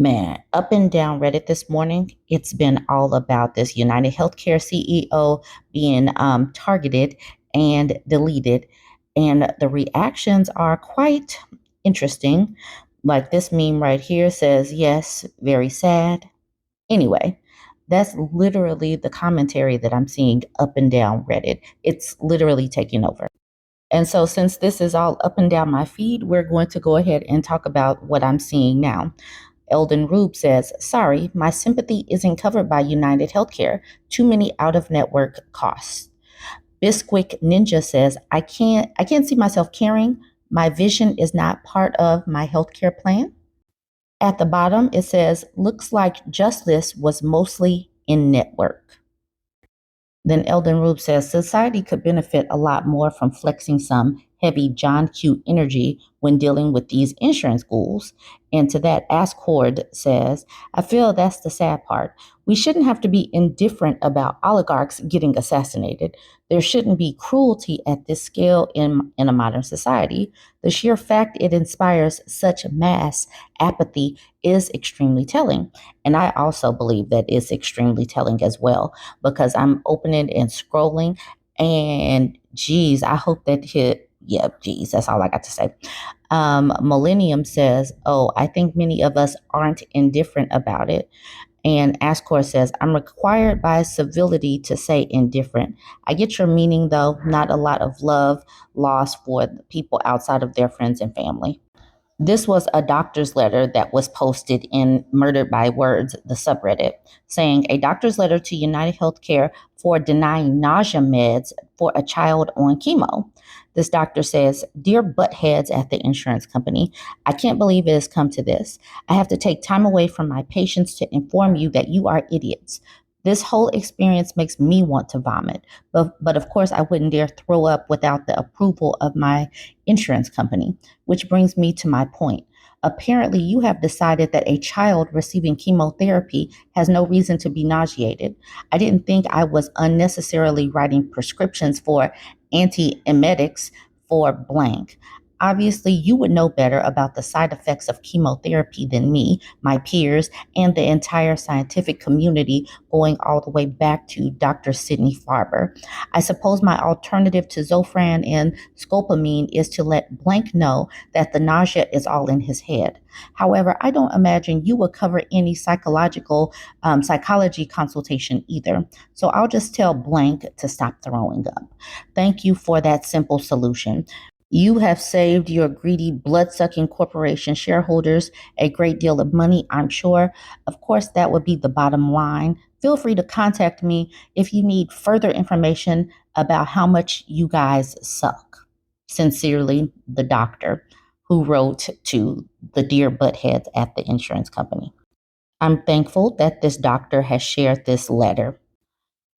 Man, up and down Reddit this morning, it's been all about this United Healthcare CEO being targeted and deleted. And the reactions are quite interesting. Like this meme right here says, yes, very sad. Anyway, that's literally the commentary that I'm seeing up and down Reddit. It's literally taking over. And so, since this is all up and down my feed, we're going to go ahead and talk about what I'm seeing now. Eldon Rube says, sorry, my sympathy isn't covered by United Healthcare. Too many out of network costs. Bisquick Ninja says, I can't see myself caring. My vision is not part of my healthcare plan. At the bottom, it says, looks like justice was mostly in network. Then Eldon Rube says society could benefit a lot more from flexing some heavy John Q energy when dealing with these insurance ghouls. And to that, Ascord says, I feel that's the sad part. We shouldn't have to be indifferent about oligarchs getting assassinated. There shouldn't be cruelty at this scale in a modern society. The sheer fact it inspires such mass apathy is extremely telling. And I also believe that it's extremely telling as well because I'm opening and scrolling. And geez, I hope that hit. Yeah, geez, that's all I got to say. Millennium says, oh, I think many of us aren't indifferent about it. And Ascor says, I'm required by civility to say indifferent. I get your meaning, though, not a lot of love lost for the people outside of their friends and family. This was a doctor's letter that was posted in Murdered by Words, the subreddit, saying a doctor's letter to United Healthcare for denying nausea meds for a child on chemo. This doctor says, Dear buttheads at the insurance company, I can't believe it has come to this. I have to take time away from my patients to inform you that you are idiots. This whole experience makes me want to vomit. But of course, I wouldn't dare throw up without the approval of my insurance company. Which brings me to my point. Apparently, you have decided that a child receiving chemotherapy has no reason to be nauseated. I didn't think I was unnecessarily writing prescriptions for antiemetics for blank. Obviously, you would know better about the side effects of chemotherapy than me, my peers, and the entire scientific community going all the way back to Dr. Sidney Farber. I suppose my alternative to Zofran and scopamine is to let blank know that the nausea is all in his head. However, I don't imagine you would cover any psychology consultation either. So I'll just tell blank to stop throwing up. Thank you for that simple solution. You have saved your greedy, blood sucking corporation shareholders a great deal of money, I'm sure. Of course, that would be the bottom line. Feel free to contact me if you need further information about how much you guys suck. Sincerely, the doctor who wrote to the dear buttheads at the insurance company. I'm thankful that this doctor has shared this letter.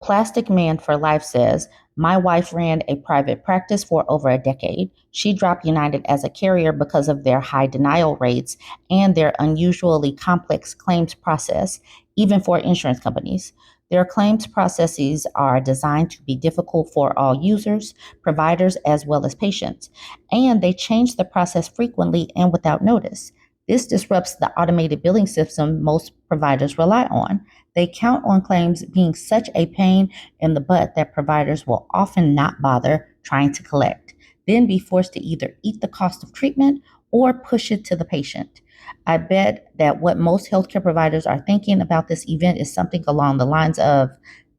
Plastic Man for Life says, my wife ran a private practice for over a decade. She dropped United as a carrier because of their high denial rates and their unusually complex claims process, even for insurance companies. Their claims processes are designed to be difficult for all users, providers, as well as patients, and they change the process frequently and without notice. This disrupts the automated billing system most providers rely on. They count on claims being such a pain in the butt that providers will often not bother trying to collect, then be forced to either eat the cost of treatment or push it to the patient. I bet that what most healthcare providers are thinking about this event is something along the lines of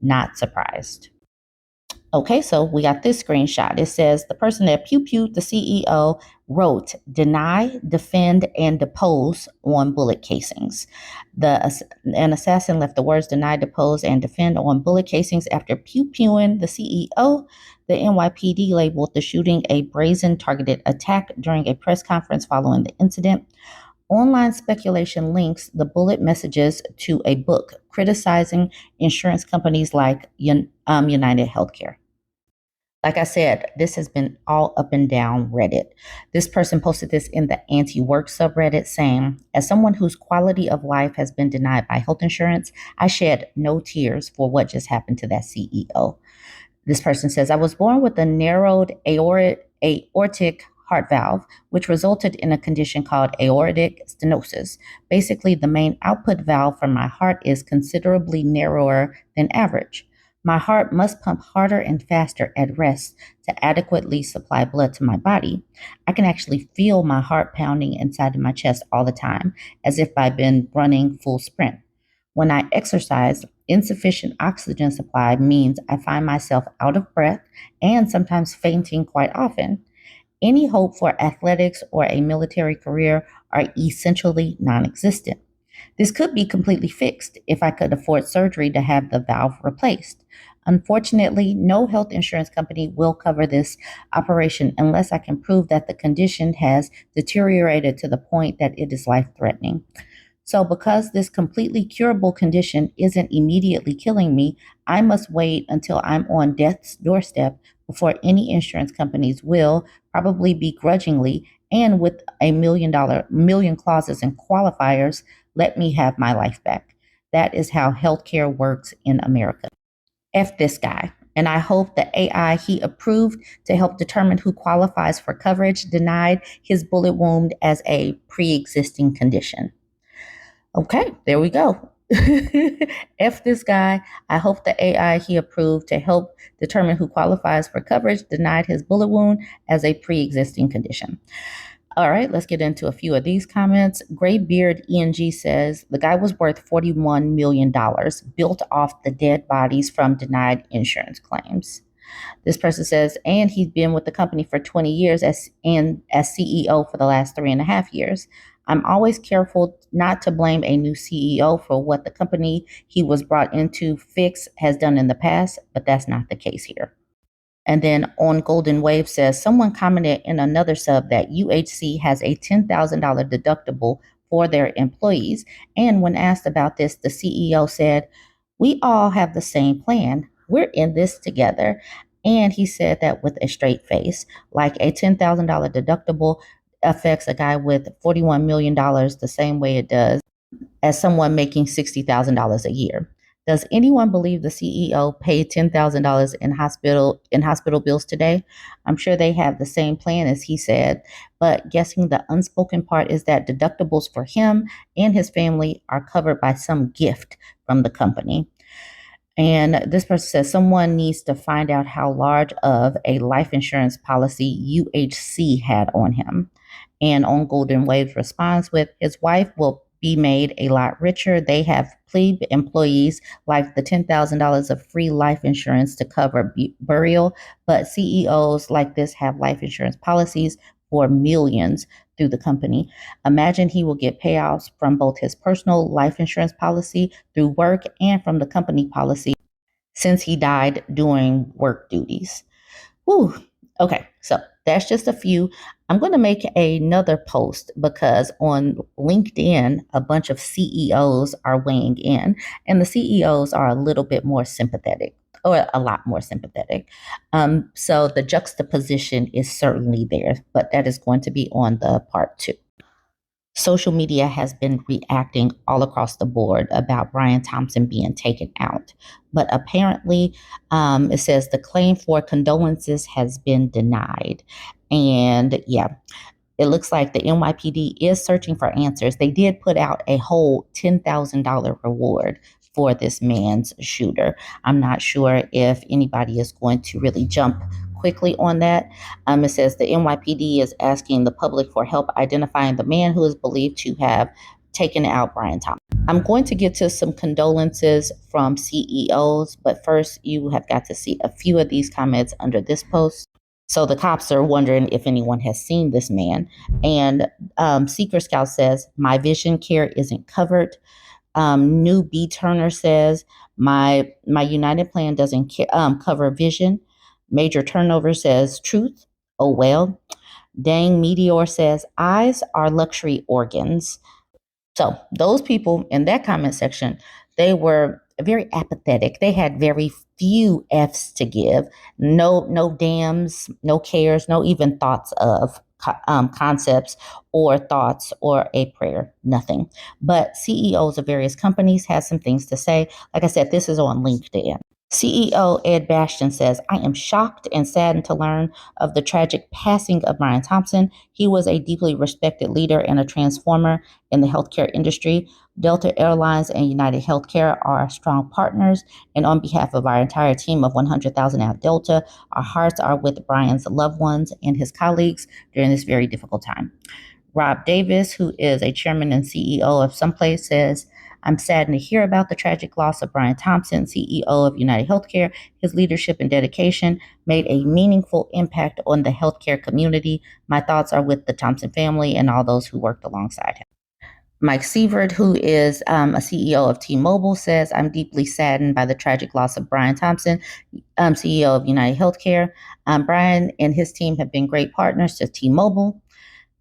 not surprised. Okay, so we got this screenshot. It says the person that pew pewed the CEO wrote, deny, defend, and depose on bullet casings. An assassin left the words deny, depose, and defend on bullet casings after pew pewing the CEO. The NYPD labeled the shooting a brazen targeted attack during a press conference following the incident. Online speculation links the bullet messages to a book criticizing insurance companies like United Healthcare. Like I said, this has been all up and down Reddit. This person posted this in the anti work subreddit saying, as someone whose quality of life has been denied by health insurance, I shed no tears for what just happened to that CEO. This person says, I was born with a narrowed aortic heart valve, which resulted in a condition called aortic stenosis. Basically, the main output valve from my heart is considerably narrower than average. My heart must pump harder and faster at rest to adequately supply blood to my body. I can actually feel my heart pounding inside of my chest all the time, as if I've been running full sprint. When I exercise, insufficient oxygen supply means I find myself out of breath and sometimes fainting quite often. Any hope for athletics or a military career are essentially non existent. This could be completely fixed if I could afford surgery to have the valve replaced. Unfortunately, no health insurance company will cover this operation unless I can prove that the condition has deteriorated to the point that it is life threatening. So, because this completely curable condition isn't immediately killing me, I must wait until I'm on death's doorstep before any insurance companies will, probably begrudgingly and with a million clauses and qualifiers, let me have my life back. That is how healthcare works in America. F this guy. And I hope the AI he approved to help determine who qualifies for coverage denied his bullet wound as a pre existing condition. Okay, there we go. F this guy. I hope the AI he approved to help determine who qualifies for coverage denied his bullet wound as a pre existing condition. All right, let's get into a few of these comments. Graybeard ENG says the guy was worth $41 million, built off the dead bodies from denied insurance claims. This person says, and he's been with the company for 20 years as CEO for the last 3.5 years. I'm always careful not to blame a new CEO for what the company he was brought in to fix has done in the past, but that's not the case here. And then on Golden Wave says, someone commented in another sub that UHC has a $10,000 deductible for their employees. And when asked about this, the CEO said, we all have the same plan. We're in this together. And he said that with a straight face, like a $10,000 deductible affects a guy with $41 million the same way it does as someone making $60,000 a year. Does anyone believe the CEO paid $10,000 in hospital bills today? I'm sure they have the same plan as he said, but guessing the unspoken part is that deductibles for him and his family are covered by some gift from the company. And this person says someone needs to find out how large of a life insurance policy UHC had on him. And on Golden Waves responds with his wife will be made a lot richer. They have plebe employees like the $10,000 of free life insurance to cover burial, but CEOs like this have life insurance policies for millions through the company. Imagine he will get payouts from both his personal life insurance policy through work and from the company policy since he died doing work duties. Whew. Okay, so that's just a few. I'm going to make another post because on LinkedIn, a bunch of CEOs are weighing in, and the CEOs are a little bit more sympathetic, or a lot more sympathetic. So the juxtaposition is certainly there, but that is going to be on the part 2. Social media has been reacting all across the board about Brian Thompson being taken out. But apparently, it says the claim for condolences has been denied. And yeah, it looks like the NYPD is searching for answers. They did put out a whole $10,000 reward for this man's shooter. I'm not sure if anybody is going to really jump quickly on that. It says the NYPD is asking the public for help identifying the man who is believed to have taken out Brian Thompson. I'm going to get to some condolences from CEOs, but first you have got to see a few of these comments under this post. So the cops are wondering if anyone has seen this man. And Seeker Scout says, my vision care isn't covered. New B Turner says, my United plan doesn't cover vision. Major Turnover says, truth. Oh, well. Dang Meteor says, eyes are luxury organs. So those people in that comment section, they were very apathetic. They had very few F's to give. No dams, no cares, no even thoughts of concepts or thoughts or a prayer, nothing. But CEOs of various companies had some things to say. Like I said, this is on LinkedIn. CEO Ed Bastian says, I am shocked and saddened to learn of the tragic passing of Brian Thompson. He was a deeply respected leader and a transformer in the healthcare industry. Delta Airlines and United Healthcare are strong partners. And on behalf of our entire team of 100,000 at Delta, our hearts are with Brian's loved ones and his colleagues during this very difficult time. Rob Davis, who is a chairman and CEO of Someplace, says, I'm saddened to hear about the tragic loss of Brian Thompson, CEO of United Healthcare. His leadership and dedication made a meaningful impact on the healthcare community. My thoughts are with the Thompson family and all those who worked alongside him. Mike Sievert, who is a CEO of T-Mobile, says, I'm deeply saddened by the tragic loss of Brian Thompson, CEO of United Healthcare. Brian and his team have been great partners to T-Mobile.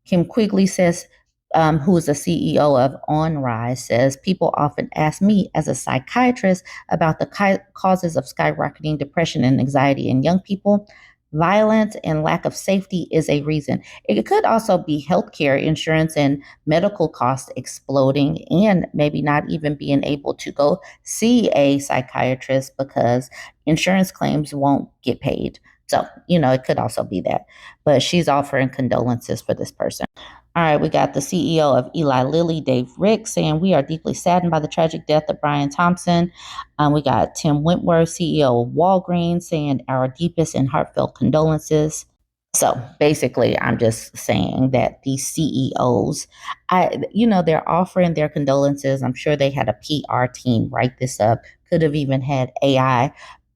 Kim Quigley says, who is the CEO of OnRise, says, people often ask me as a psychiatrist about the causes of skyrocketing depression and anxiety in young people. Violence and lack of safety is a reason. It could also be healthcare insurance and medical costs exploding, and maybe not even being able to go see a psychiatrist because insurance claims won't get paid. So, it could also be that. But she's offering condolences for this person. All right, we got the CEO of Eli Lilly, Dave Rick, saying we are deeply saddened by the tragic death of Brian Thompson. We got Tim Wentworth, CEO of Walgreens, saying our deepest and heartfelt condolences. So basically, I'm just saying that these CEOs, they're offering their condolences. I'm sure they had a PR team write this up. Could have even had AI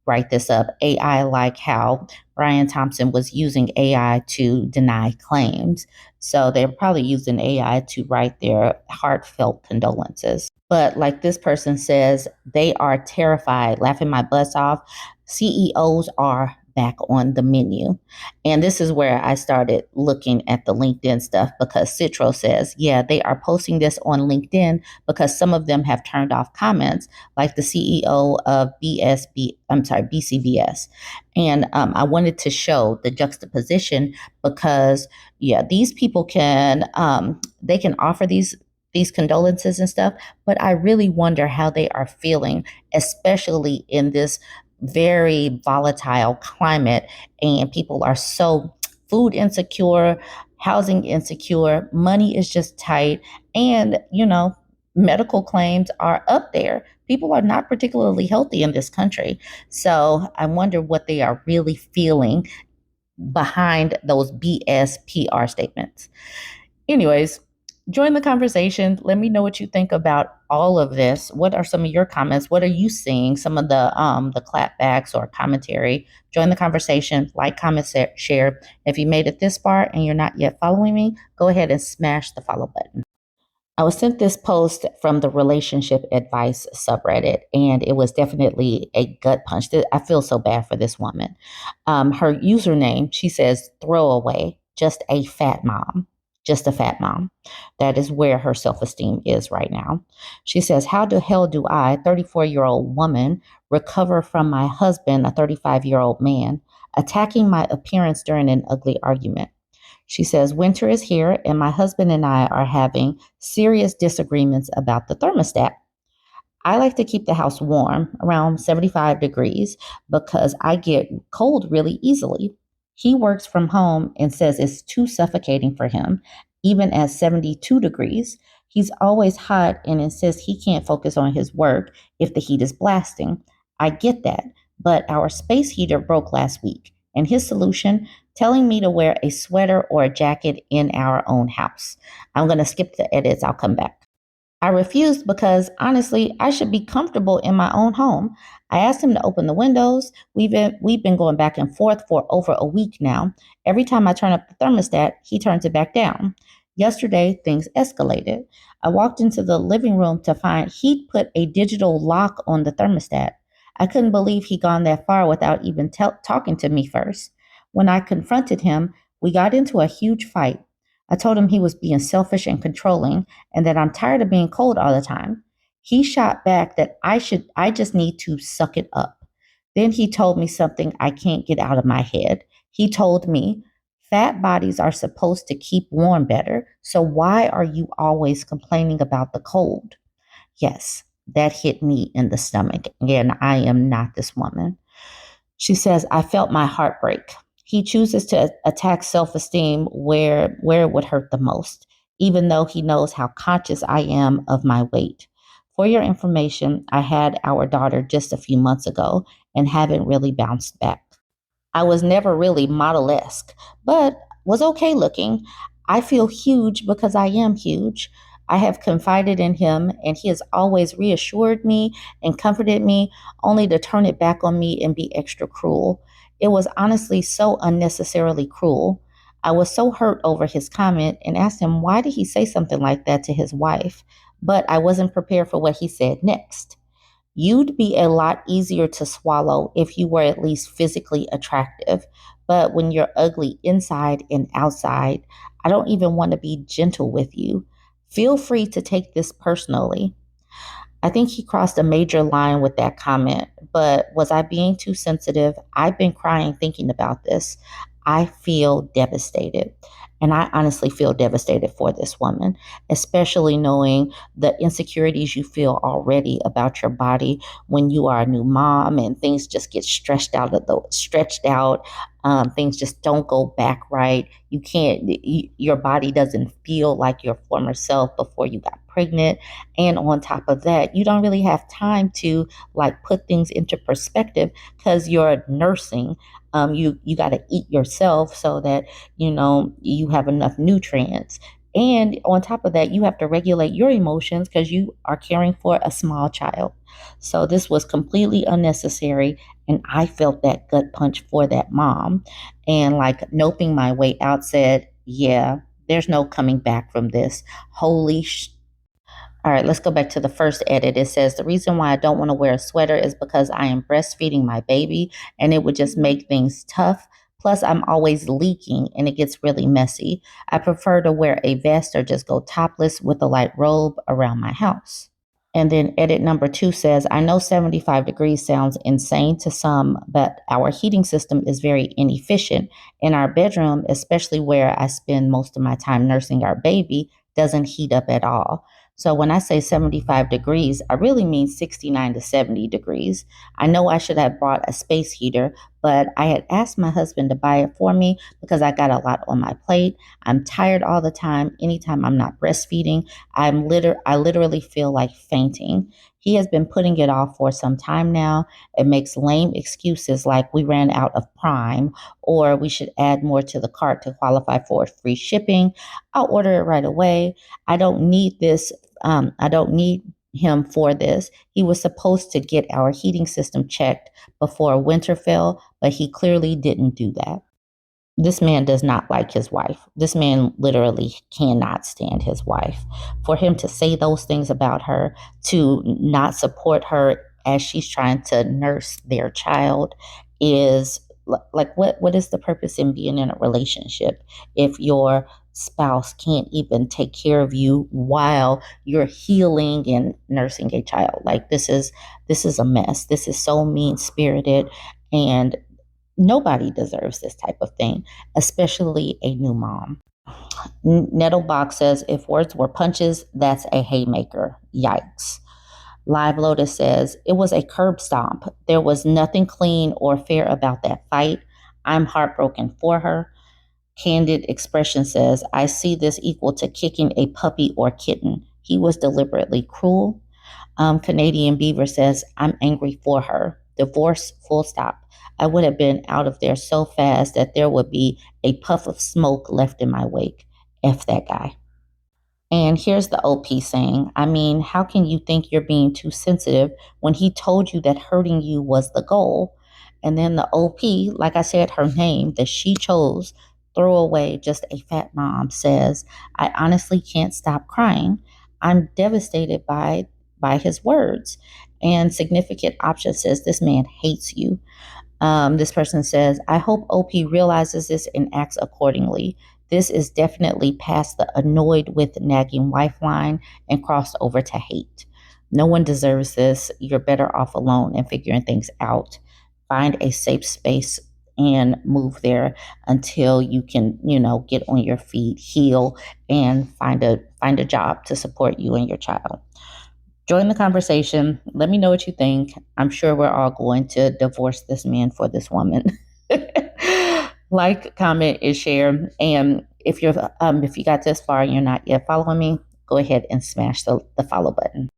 write this up. AI, like how Brian Thompson was using AI to deny claims. So they're probably using AI to write their heartfelt condolences. But like this person says, they are terrified, laughing my butts off. CEOs are back on the menu. And this is where I started looking at the LinkedIn stuff because Citro says, yeah, they are posting this on LinkedIn because some of them have turned off comments, like the CEO of BCBS. And I wanted to show the juxtaposition because, yeah, these people they can offer these condolences and stuff, but I really wonder how they are feeling, especially in this very volatile climate, and people are so food insecure, housing insecure, money is just tight, and medical claims are up there. People are not particularly healthy in this country. So I wonder what they are really feeling behind those BS PR statements. Anyways, join the conversation. Let me know what you think about all of this. What are some of your comments? What are you seeing? Some of the clapbacks or commentary. Join the conversation. Like, comment, share. If you made it this far and you're not yet following me, go ahead and smash the follow button. I was sent this post from the relationship advice subreddit, and it was definitely a gut punch. I feel so bad for this woman. Her username, she says, throwaway, just a fat mom. Just a fat mom. That is where her self esteem is right now. She says, how the hell do I, 34-year-old woman, recover from my husband, a 35-year-old man, attacking my appearance during an ugly argument? She says, winter is here, and my husband and I are having serious disagreements about the thermostat. I like to keep the house warm, around 75 degrees, because I get cold really easily. He works from home and says it's too suffocating for him, even at 72 degrees. He's always hot and insists he can't focus on his work if the heat is blasting. I get that, but our space heater broke last week, and his solution, telling me to wear a sweater or a jacket in our own house. I'm going to skip the edits. I'll come back. I refused because honestly, I should be comfortable in my own home. I asked him to open the windows. We've been going back and forth for over a week now. Every time I turn up the thermostat, he turns it back down. Yesterday, things escalated. I walked into the living room to find he'd put a digital lock on the thermostat. I couldn't believe he'd gone that far without even talking to me first. When I confronted him, we got into a huge fight. I told him he was being selfish and controlling and that I'm tired of being cold all the time. He shot back that I just need to suck it up. Then he told me something I can't get out of my head. He told me, fat bodies are supposed to keep warm better, so why are you always complaining about the cold? Yes, That hit me in the stomach. Again, I am not this woman. She says, I felt my heart break. He chooses to attack self esteem where it would hurt the most, even though he knows how conscious I am of my weight. For your information, I had our daughter just a few months ago and haven't really bounced back. I was never really model-esque, but was okay looking. I feel huge because I am huge. I have confided in him, and he has always reassured me and comforted me, only to turn it back on me and be extra cruel. It was honestly so unnecessarily cruel. I was so hurt over his comment and asked him why did he say something like that to his wife, but I wasn't prepared for what he said next. You'd be a lot easier to swallow if you were at least physically attractive. But when you're ugly inside and outside, I don't even want to be gentle with you. Feel free to take this personally. I think he crossed a major line with that comment, but was I being too sensitive? I've been crying thinking about this. I feel devastated. And I honestly feel devastated for this woman, especially knowing the insecurities you feel already about your body when you are a new mom and things just get stretched out. Things just don't go back right. You can't, your body doesn't feel like your former self before you got pregnant. And on top of that, you don't really have time to like put things into perspective because you're nursing. You got to eat yourself so that you have enough nutrients. And on top of that, you have to regulate your emotions because you are caring for a small child. So this was completely unnecessary. And I felt that gut punch for that mom. And like noping my way out said, yeah, there's no coming back from this. Holy all right, let's go back to the first edit. It says, the reason why I don't want to wear a sweater is because I am breastfeeding my baby and it would just make things tough. Plus, I'm always leaking and it gets really messy. I prefer to wear a vest or just go topless with a light robe around my house. And then edit number 2 says, I know 75 degrees sounds insane to some, but our heating system is very inefficient. In our bedroom, especially where I spend most of my time nursing our baby, doesn't heat up at all. So when I say 75 degrees, I really mean 69 to 70 degrees. I know I should have bought a space heater, but I had asked my husband to buy it for me because I got a lot on my plate. I'm tired all the time. Anytime I'm not breastfeeding, I literally feel like fainting. He has been putting it off for some time now. It makes lame excuses like we ran out of Prime or we should add more to the cart to qualify for free shipping. I'll order it right away. I don't need this. I don't need him for this. He was supposed to get our heating system checked before winter fell, but he clearly didn't do that. This man does not like his wife. This man literally cannot stand his wife. For him to say those things about her, to not support her as she's trying to nurse their child is like what is the purpose in being in a relationship if your spouse can't even take care of you while you're healing and nursing a child? Like this is a mess. This is so mean-spirited, and nobody deserves this type of thing, especially a new mom. Nettlebox says, if words were punches, that's a haymaker. Yikes. Live Lotus says, it was a curb stomp. There was nothing clean or fair about that fight. I'm heartbroken for her. Candid Expression says, I see this equal to kicking a puppy or kitten. He was deliberately cruel. Canadian Beaver says, I'm angry for her. Divorce, full stop. I would have been out of there so fast that there would be a puff of smoke left in my wake. F that guy. And here's the OP saying, I mean, how can you think you're being too sensitive when he told you that hurting you was the goal? And then the OP, like I said, her name that she chose, throw away just a fat mom, says, I honestly can't stop crying. I'm devastated by his words. And significant option says, this man hates you. This person says, I hope OP realizes this and acts accordingly. This is definitely past the annoyed with nagging wife line and crossed over to hate. No one deserves this. You're better off alone and figuring things out. Find a safe space and move there until you can, get on your feet, heal, and find a job to support you and your child. Join the conversation. Let me know what you think. I'm sure we're all going to divorce this man for this woman. Like, comment, and share. And if you got this far and you're not yet following me, go ahead and smash the follow button.